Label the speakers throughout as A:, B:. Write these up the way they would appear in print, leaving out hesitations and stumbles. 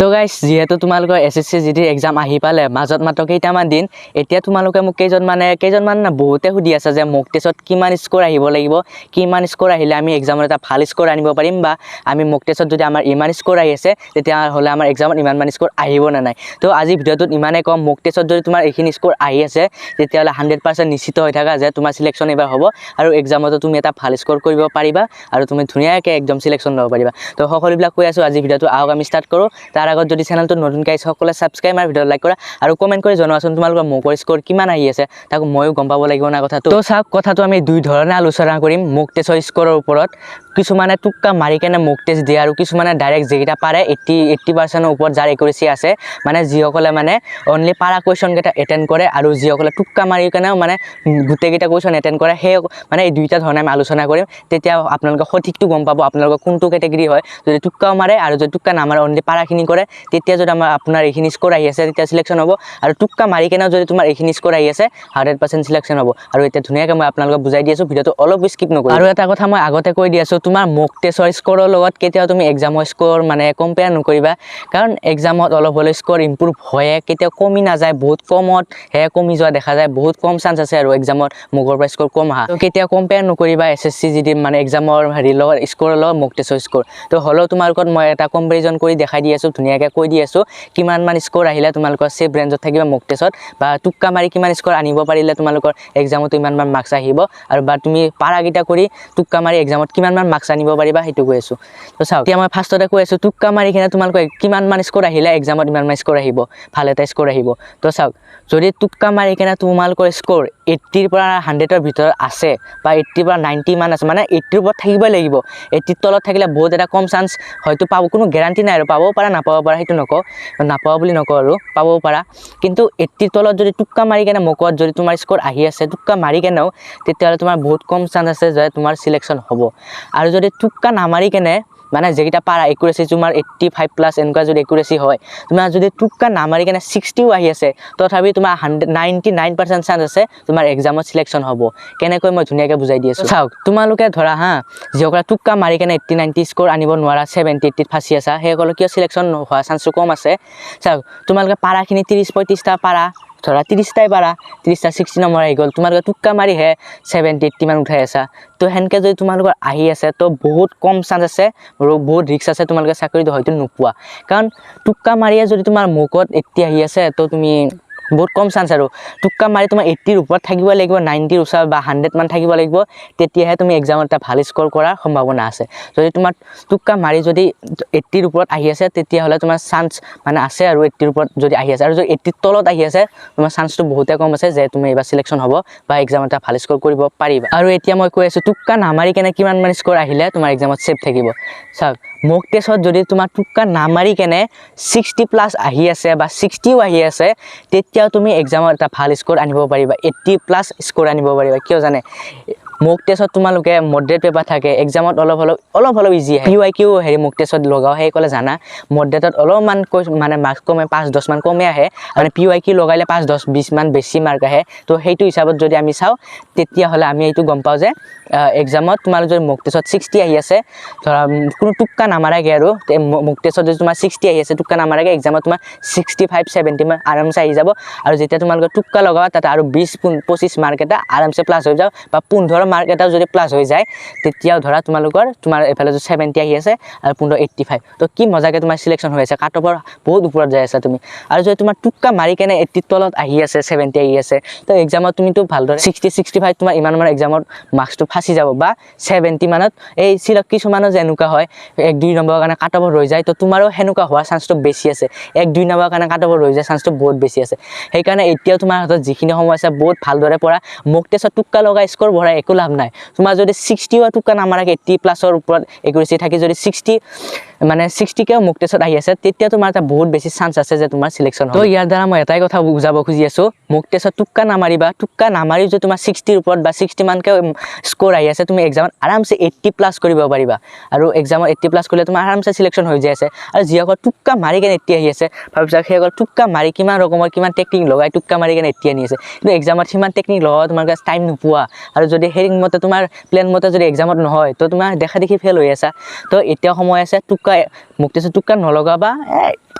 A: তো গাইজ যেহেতু তোমালোকৰ SSC GD এক্সাম আহি পালে মাজত মাত্ৰ কেইটামান দিন এতিয়া তোমালোকে মোক কেইজনমান না বহুতে সুধি আছে যে মোক টেষ্টত কিমান স্কোৰ আহিব লাগিব কিমান স্কোৰ আহিলে আমি এক্সামত এটা ভাল স্কোৰ আনিব পাৰিম বা আমি মোক টেষ্টত যদি আমাৰ ইমান স্কোৰ আহি আছে তেতিয়া হলে আমাৰ এক্সামত ইমান স্কোৰ আহিব না নাই তো আজি ভিডিওটোত ইমানে কম মোক টেষ্টত যদি তোমাৰ এইখিনি স্কোৰ আহি আছে তেতিয়া হলে 100% নিশ্চিত হৈ থাকা যে তোমাৰ সিলেকশন এবাৰ হ'ব আৰু এক্সামত তুমি এটা ভাল স্কোৰ কৰিব পাৰিবা আৰু তুমি ধুনীয়াকৈ একদম সিলেকশন ল'ব পাৰিবা তো সকলোবিলাক কৈ আছো আজি ভিডিওটো আহক আমি স্টাৰ্ট কৰো তাৰ আগত যদি চেনেলটো নতুন গাইছ সকলে সাবস্ক্ৰাইব আৰু ভিডিও লাইক কৰা আৰু কমেন্ট কৰি জনাওচোন তোমালোকৰ মোক স্কোৰ কিমান আহি আছে তাকো ময়ো গম পাব লাগিব না কথাটো তো চাওক কথাটো আমি দুই ধৰণে আলোচনা কৰিম মোক টেষ্টৰ স্কোৰৰ ওপৰত কিছুমানে টুক্কা মাৰি কেনে মোক টেষ্ট দিয়ে আৰু কিছুমানে ডাইৰেক্ট যেটা পাৰে 80% ওপৰত যাৰ একুৰেসি আছে মানে যিসকলে মানে অনলি পাৰা কোৱেশ্চন কেটা এটেন্ড কৰে আৰু যিসকলে টুক্কা মাৰি কেনে মানে গুটেকেইটা কোৱেশ্চন এটেন্ড কৰে সেই মানে এই দুইটা ধৰণে আমি আলোচনা কৰিম তেতিয়া আপোনালোকে সঠিকটো গম পাব আপোনালোকৰ কোনটো ক্যাটাগৰী হয় যদি টুক্কা মাৰে আৰু যদি টুক্কা নামাৰে অনলি পাৰাখিনি কৰে তেতিয়া যদি আপোনাৰ এইখিনি স্কোৰ আহি আছে তেতিয়া সিলেকশন হ'ব আৰু টুক্কা মাৰি কেনে যদি তোমাৰ এইখিনি স্কোৰ আহি আছে 100% সিলেকশন হ'ব আৰু এটা ধুনীয়াকৈ মই আপোনালোকক বুজাই দি আছো ভিডিওটো অলপ স্কিপ নকৰিব আৰু এটা কথা মই আগতে কৈ দি আছো তোমাৰ মোক টেষ্টৰ স্কোৰৰ লগত কেতিয়াও তুমি এক্সামৰ স্কোৰ মানে কম্পেয়াৰ নকৰিবা কাৰণ এক্সামত অলপ হলে স্কোৰ ইমপ্ৰুভ হয় কেতিয়াও কমি না যায় বহুত কমত হে কমি যোৱা দেখা যায় বহুত কম চান্স আছে আৰু এক্সামত মুগৰ পৰা স্কোৰ কম আহা তো কেতিয়াও কম্পেয়াৰ নকৰিবা SSC GD মানে এক্সামৰ হেৰি লগত স্কোৰৰ লগত মোক টেষ্টৰ স্কোৰ তো হলেও তোমালোকক মই এটা কম্পেৰিজন কৰি দেখাই দি আছো ধুনীয়াকৈ কৈ দি আছো কিমান মান স্কোৰ আহিলে তোমালোকৰ সেফ ৰেঞ্জত থাকিবা মোক টেষ্টত বা টুক্কা মাৰি কিমান স্কোৰ আনিব পাৰিলে তোমালোকৰ এক্সামত ইমান মান মাৰ্কস আহিব আৰু বা তুমি পাৰাগিটা কৰি টুক্কা মাৰি এক্সামত কিমান মান মাৰ্কস আনিব পাৰিবা হেতু কৈ আছো তো চাও এতিয়া মই ফাৰ্ষ্টতে কৈ আছো টুক্কা মাৰি কিনে তোমালোকৰ কিমান মান স্কোৰ আহিলে এক্সামত ইমান মান স্কোৰ আহিব ভাল এটা স্কোৰ আহিব তো চাও যদি টুক্কা মাৰি কিনে তোমালোকৰ স্কোৰ 80 ৰ পৰা 100 ৰ ভিতৰত আছে বা 80 ৰ পৰা 90 মান আছে মানে 80 ৰ ওপৰত থাকিবই লাগিব 80 ৰ তলত থাকিলে বহুত এটা কম চান্স হয়তো পাব কোনো গ্যাৰান্টি নাই আৰু পাবও পাৰা নাপাব পাৰা হেতু নকও নাপাও বুলি নকও আৰু পাবও পাৰা কিন্তু 80 ৰ তলত যদি টুক্কা মাৰি কেনে মুকত যদি তোমাৰ স্কোৰ আহি আছে টুক্কা মাৰি কেনেও তেতিয়া তোমাৰ বহুত কম চান্স আছে যে তোমাৰ সিলেকশন হ'ব আৰু যদি টুক্কা নামাৰি কেনে মানে যেটা পাৰা একুৰেসি তোমাৰ 85+ এনেকুৱা যদি একুৰেসি হয় তোমাৰ যদি টুক্কা নামাৰি কেনে 60ও আহি আছে তথাপি তোমাৰ 99% চান্স আছে তোমাৰ এক্সামত সিলেকশন হ'ব কেনেকৈ মই ধুনীয়াকৈ বুজাই দি আছো চাওক তোমালোকে ধৰা হা যিসকলে টুক্কা মাৰি কেনে 80 90 স্কোৰ আনিব নোৱাৰা 70 80 ফাঁচি আছা সেইসকলে কিয় সিলেকশন হোৱা চান্সটো কম আছে চাওক তোমালোকে পাৰাখিনি 30 35 টা পাৰা ধৰা 30 টাই পাৰা 30 টা 60 নম্বৰ আহি গল তোমালোকে টুক্কা মাৰি হে 70 80 মান উঠাই আছা তো হেনকে যদি তোমালোকৰ আহি আছে তো বহুত কম চান্স আছে আৰু বহুত ৰিস্ক আছে তোমালোকে চাকৰিটো হয়তো নোপোৱা কাৰণ টুক্কা মাৰিয়ে যদি তোমাৰ মুকত 80 আহি আছে তো তুমি বহুত কম চান্স আৰু টুক্কা মাৰি তোমাৰ 80 ৰ ওপৰত থাকিব লাগিব 90 ৰ ওচৰ বা 100 মান থাকিব লাগিব তেতিয়াহে তুমি এক্সামত এটা ভাল স্কোৰ কৰাৰ সম্ভাৱনা আছে যদি তোমাৰ টুক্কা মাৰি যদি 80 ৰ ওপৰত আহি আছে তেতিয়া হলে তোমাৰ চান্স মানে আছে আৰু 80 ৰ ওপৰত যদি আহি আছে আৰু যদি 80 ৰ তলত আহি আছে তোমাৰ চান্সটো বহুতে কম আছে যে তুমি এবাৰ সিলেকশন হ'ব বা এক্সামত এটা ভাল স্কোৰ কৰিব পাৰিবা আৰু এতিয়া মই কৈ আছো টুক্কা নামাৰি কেনে কিমান মান স্কোৰ আহিলে তোমাৰ এক্সামত সেফ থাকিব চাওক মোক টেষ্টত যদি তোমাৰ টুক্কা নামাৰি কেনে 60+ আহি আছে বা 60ও আহি আছে তেতিয়া তুমি এক্সামত এটা ভাল স্কোৰ আনিব পাৰিবা 80+ স্কোৰ আনিব পাৰিবা কিয় জানে মোক টেষ্টত তোমালোকে মডাৰেট পেপাৰ থাকে এক্সামত অলপ ইজি হয় PYQ হেৰি মোক টেষ্টত লগাও সেই কলে জানা মডাৰেটত অলপমান মানে মাৰ্কস কমে 5 10 মান কমে আহে মানে PYQ লগাইলে 5 10 20 মান বেছি মাৰ্ক আহে তো সেইটো হিচাপত যদি আমি চাও তেতিয়া হলে আমি এইটো গম পাও যে এক্সামত তোমালোকৰ যদি মোক টেষ্টত 60 আহি আছে ধৰা কোনো টুক্কা নামাৰাকে আৰু মোক টেষ্টত যদি তোমাৰ 60 আহি আছে টুক্কা নামাৰাকে এক্সামত তোমাৰ 65 70 মান আৰামছে আহি যাব আৰু যেতিয়া তোমালোকে টুক্কা লগাবা তাতে আৰু 20 25 মাৰ্ক এটা আৰামছে প্লাস হৈ যাব বা 15 মাৰ্ক এটা যদি প্লাস হৈ যায় তেতিয়াও ধৰা তোমাৰ এফালে যদি 70 আহি আছে আৰু 85 তো কি মজাকে তোমাৰ সিলেকশন হৈ আছে কাটঅফৰ বহুত ওপৰত যায় আছে তুমি আৰু যদি তোমাৰ টুক্কা মাৰি কেনে 80 তলত আহি আছে 70 আহি আছে তো এক্সামত তুমি তো ভালদৰে 60 65 তোমাৰ ইমান মান এক্সামত মাৰ্কসটো ফাঁসি যাব বা 70 মানত এই সিলক কিছুমানৰ যেনুকা হয় 1 2 নম্বৰ কাৰণে কাটঅফৰ ৰৈ যায় তো তোমাৰো হেনুকা হোৱাৰ চান্সটো বেছি আছে 1 2 নম্বৰ কাৰণে কাটঅফৰ ৰৈ যায় চান্সটো বহুত বেছি আছে সেই কাৰণে এতিয়াও তোমাৰ হাতত যিখিনি সময় আছে বহুত ভালদৰে পঢ়া মোক টেষ্টত টুক্কা লগাই স্কোৰ ভৰাই একো লাভ নাই তোমাৰ যদি 60 টুক্কা নামাৰাকে 80+ ৰ ওপৰত একুৰেসি থাকি যদি 60 মানে 60 কেও মোক টেষ্টত আহি আছে তেতিয়া তোমাৰ এটা বহুত বেছি চান্স আছে যে তোমাৰ সিলেকশন হ'ব তো ইয়াৰ দ্বাৰা মই এটাই কথা বুজাব খুজি আছো মোক টেষ্টত টুক্কা নামাৰিবা টুক্কা নামাৰি যদি তোমাৰ 60 ৰ ওপৰত বা 60 মানকে স্কোৰ আহি আছে তুমি এক্সামত আৰামছে 80+ কৰিব পাৰিবা আৰু এক্সামত 80+ কৰিলে তোমাৰ আৰামছে সিলেকশন হৈ যায় আছে আৰু যিসকল টুক্কা মাৰি কেনে 80 আহি আছে ভাবিছা সেইসকল টুক্কা মাৰি কিমান ৰকমৰ কিমান টেকনিক লগাই টুক্কা মাৰি কেনে 80 আনি আছে কিন্তু এক্সামত সিমান টেকনিক লগাব তোমাৰ কাছে টাইম নোপোৱা আৰু যদি হেৰিং মতে তোমাৰ প্ল্যান মতে যদি এক্সামত নহয় তো তোমাৰ দেখা দেখি ফেল হৈ আছে তো এতিয়া সময় আছে টুক্কা মোক টেষ্টত টুক্কা নলগাবা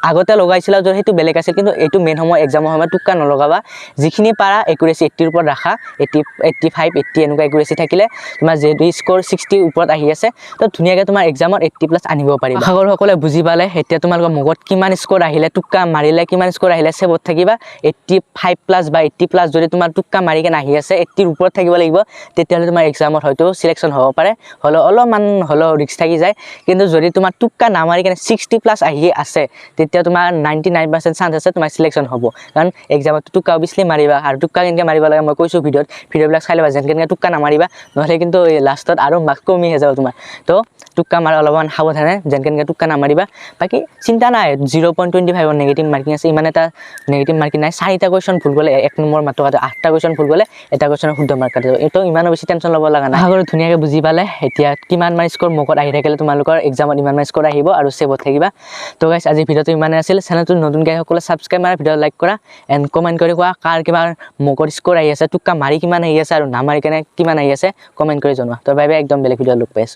A: আগতে লগাইছিলা যদি সেইটো বেলেগ আছিল কিন্তু এইটো মেইন সময় এক্সামৰ সময়ত টুক্কা নলগাবা যিখিনি পাৰা একুৰেচি 80 ৰ ওপৰত ৰাখা 80 85 80 এনেকুৱা একুৰেচি থাকিলে তোমাৰ যেহেতু স্কোৰ 60 ওপৰত আহি আছে তো ধুনীয়াকৈ তোমাৰ এক্সামত 80+ আনিব পাৰিবা আশা কৰোঁ সকলোৱে বুজি পালে এতিয়া তোমালোকৰ মগত কিমান স্কোৰ আহিলে টুক্কা মাৰিলে কিমান স্কোৰ আহিলে সেবত থাকিবা 85+ বা 80+ যদি তোমাৰ টুক্কা মাৰি কেনে আহি আছে 80 ৰ ওপৰত থাকিব লাগিব তেতিয়াহ'লে তোমাৰ এক্সামত হয়তো সিলেকশ্যন হ'ব পাৰে হলো অলপমান হলো ৰিস্ক থাকি যায় কিন্তু যদি তোমাৰ টুক্কা নামাৰি কেনে 60+ আহি আছে তেতিয়া তোমাৰ 99% চান্স আছে তোমাৰ সিলেকশ্যন হ'ব কাৰণ এক্সামত টুক্কা অবভিয়াসলি মাৰিবা আৰু টুক্কা কেনেকৈ মাৰিব লাগে মই কৈছোঁ ভিডিঅ'বিলাক চাই ল'বা যেন কেনেকৈ টুক্কা নামাৰিবা নহ'লে কিন্তু লাষ্টত আৰু মাৰ্কছ কমি যাব তোমাৰ তো টুক্কা মাৰা অলপমান সাৱধানে যেন কেনেকৈ টুক্কা নামাৰিবা বাকী চিন্তা নাই 0.25 নেগেটিভ মাৰ্কিং আছে ইমান এটা নেগেটিভ মাৰ্কিং নাই 4টা কুৱেশ্যন ভুল গ'লে 1 নম্বৰ মাত্ৰ 8টা কুৱেশ্যন ভুল গ'লে এটা কুৱেশ্যনৰ শুদ্ধ মাৰ্ক কাটিব এইটো ইমানো বেছি টেনশ্যন ল'ব লগা নাই আশা কৰোঁ ধুনীয়াকৈ বুজি পালে এতিয়া কিমান মান স্কোৰ মগত আহি থাকিলে তোমালোকৰ এক্সামত ইমান মান স্কোৰ আহিব আৰু সেভত থাকিবা তো গাইছ আজি ভিডিঅ'টো ইমানে আছিল চেনেলটো নতুন গাই সকলে সাবস্ক্ৰাইব মাৰা ভিডিঅ' লাইক কৰা এণ্ড কমেণ্ট কৰি কোৱা কাৰ কিমান মগৰ স্কোৰ আহি আছে টুক্কা মাৰি কিমান আহি আছে আৰু নামাৰি কেনে কিমান আহি আছে কমেণ্ট কৰি জনোৱা তো বাই বাই একদম বেলেগ ভিডিঅ' লগ পাইছোঁ